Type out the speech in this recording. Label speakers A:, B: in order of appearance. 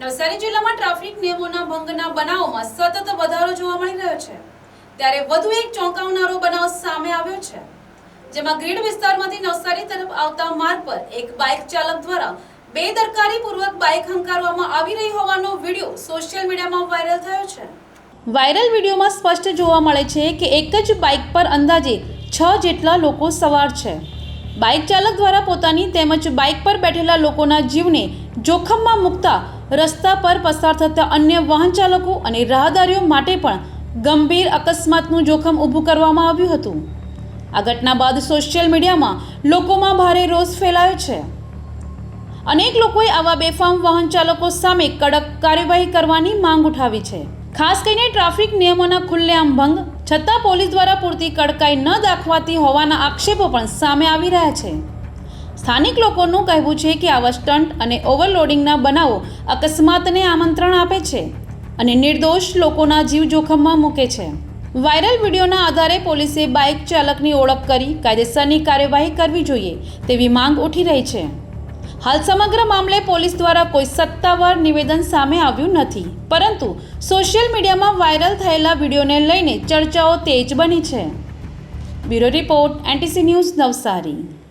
A: નવસારી જિલ્લામાં ટ્રાફિક નિયમોના ભંગના બનાવોમાં સતત વધારો જોવા મળી રહ્યો છે। ત્યારે વધુ એક ચોંકાવનારો બનાવ સામે આવ્યો છે, જેમાં ગ્રીડ વિસ્તારમાંથી નવસારી તરફ આવતા માર્ગ પર એક બાઇક ચાલક દ્વારા બેદરકારીપૂર્વક બાઇક હંકારવામાં આવી રહી હોવાનો વિડીયો સોશિયલ મીડિયામાં વાયરલ થયો છે। વાયરલ વિડીયોમાં સ્પષ્ટ જોવા મળે છે કે એક જ બાઇક પર અંદાજે 6 જેટલા લોકો સવાર છે। બાઇક ચાલક દ્વારા પોતાની તેમજ બાઇક પર બેઠેલા લોકોના જીવને જોખમમાં મૂકતા રસ્તા પર પસાર થતા અન્ય વાહન ચાલકો અને રાહદારીઓ માટે પણ ગંભીર અકસ્માતનું જોખમ ઊભું કરવામાં આવ્યું હતું। આ ઘટના બાદ સોશિયલ મીડિયામાં લોકોમાં ભારે રોષ ફેલાયો છે। અનેક લોકોએ આવા બેફામ વાહન ચાલકો સામે કડક કાર્યવાહી કરવાની માંગ ઉઠાવી છે। ખાસ કરીને ટ્રાફિક નિયમોના ખુલ્લેઆમ ભંગ છતાં પોલીસ દ્વારા પૂરતી કડકાઈ ન દાખવાતી હોવાના આક્ષેપો પણ સામે આવી રહ્યા છે। સ્થાનિક લોકોનું કહેવું છે કે આવા સ્ટન્ટ અને ઓવરલોડિંગના બનાવો અકસ્માતને આમંત્રણ આપે છે અને નિર્દોષ લોકોના જીવ જોખમમાં મૂકે છે। વાયરલ વિડીયોના આધારે પોલીસે બાઇક ચાલકની ઓળખ કરી કાયદેસરની કાર્યવાહી કરવી જોઈએ તેવી માંગ ઉઠી રહી છે। હાલ સમગ્ર મામલે પોલીસ દ્વારા કોઈ સત્તાવાર નિવેદન સામે આવ્યું નથી, પરંતુ સોશિયલ મીડિયામાં વાયરલ થયેલા વિડીયોને લઈને ચર્ચાઓ તેજ બની છે। Bureau report, NTC news, Navsari.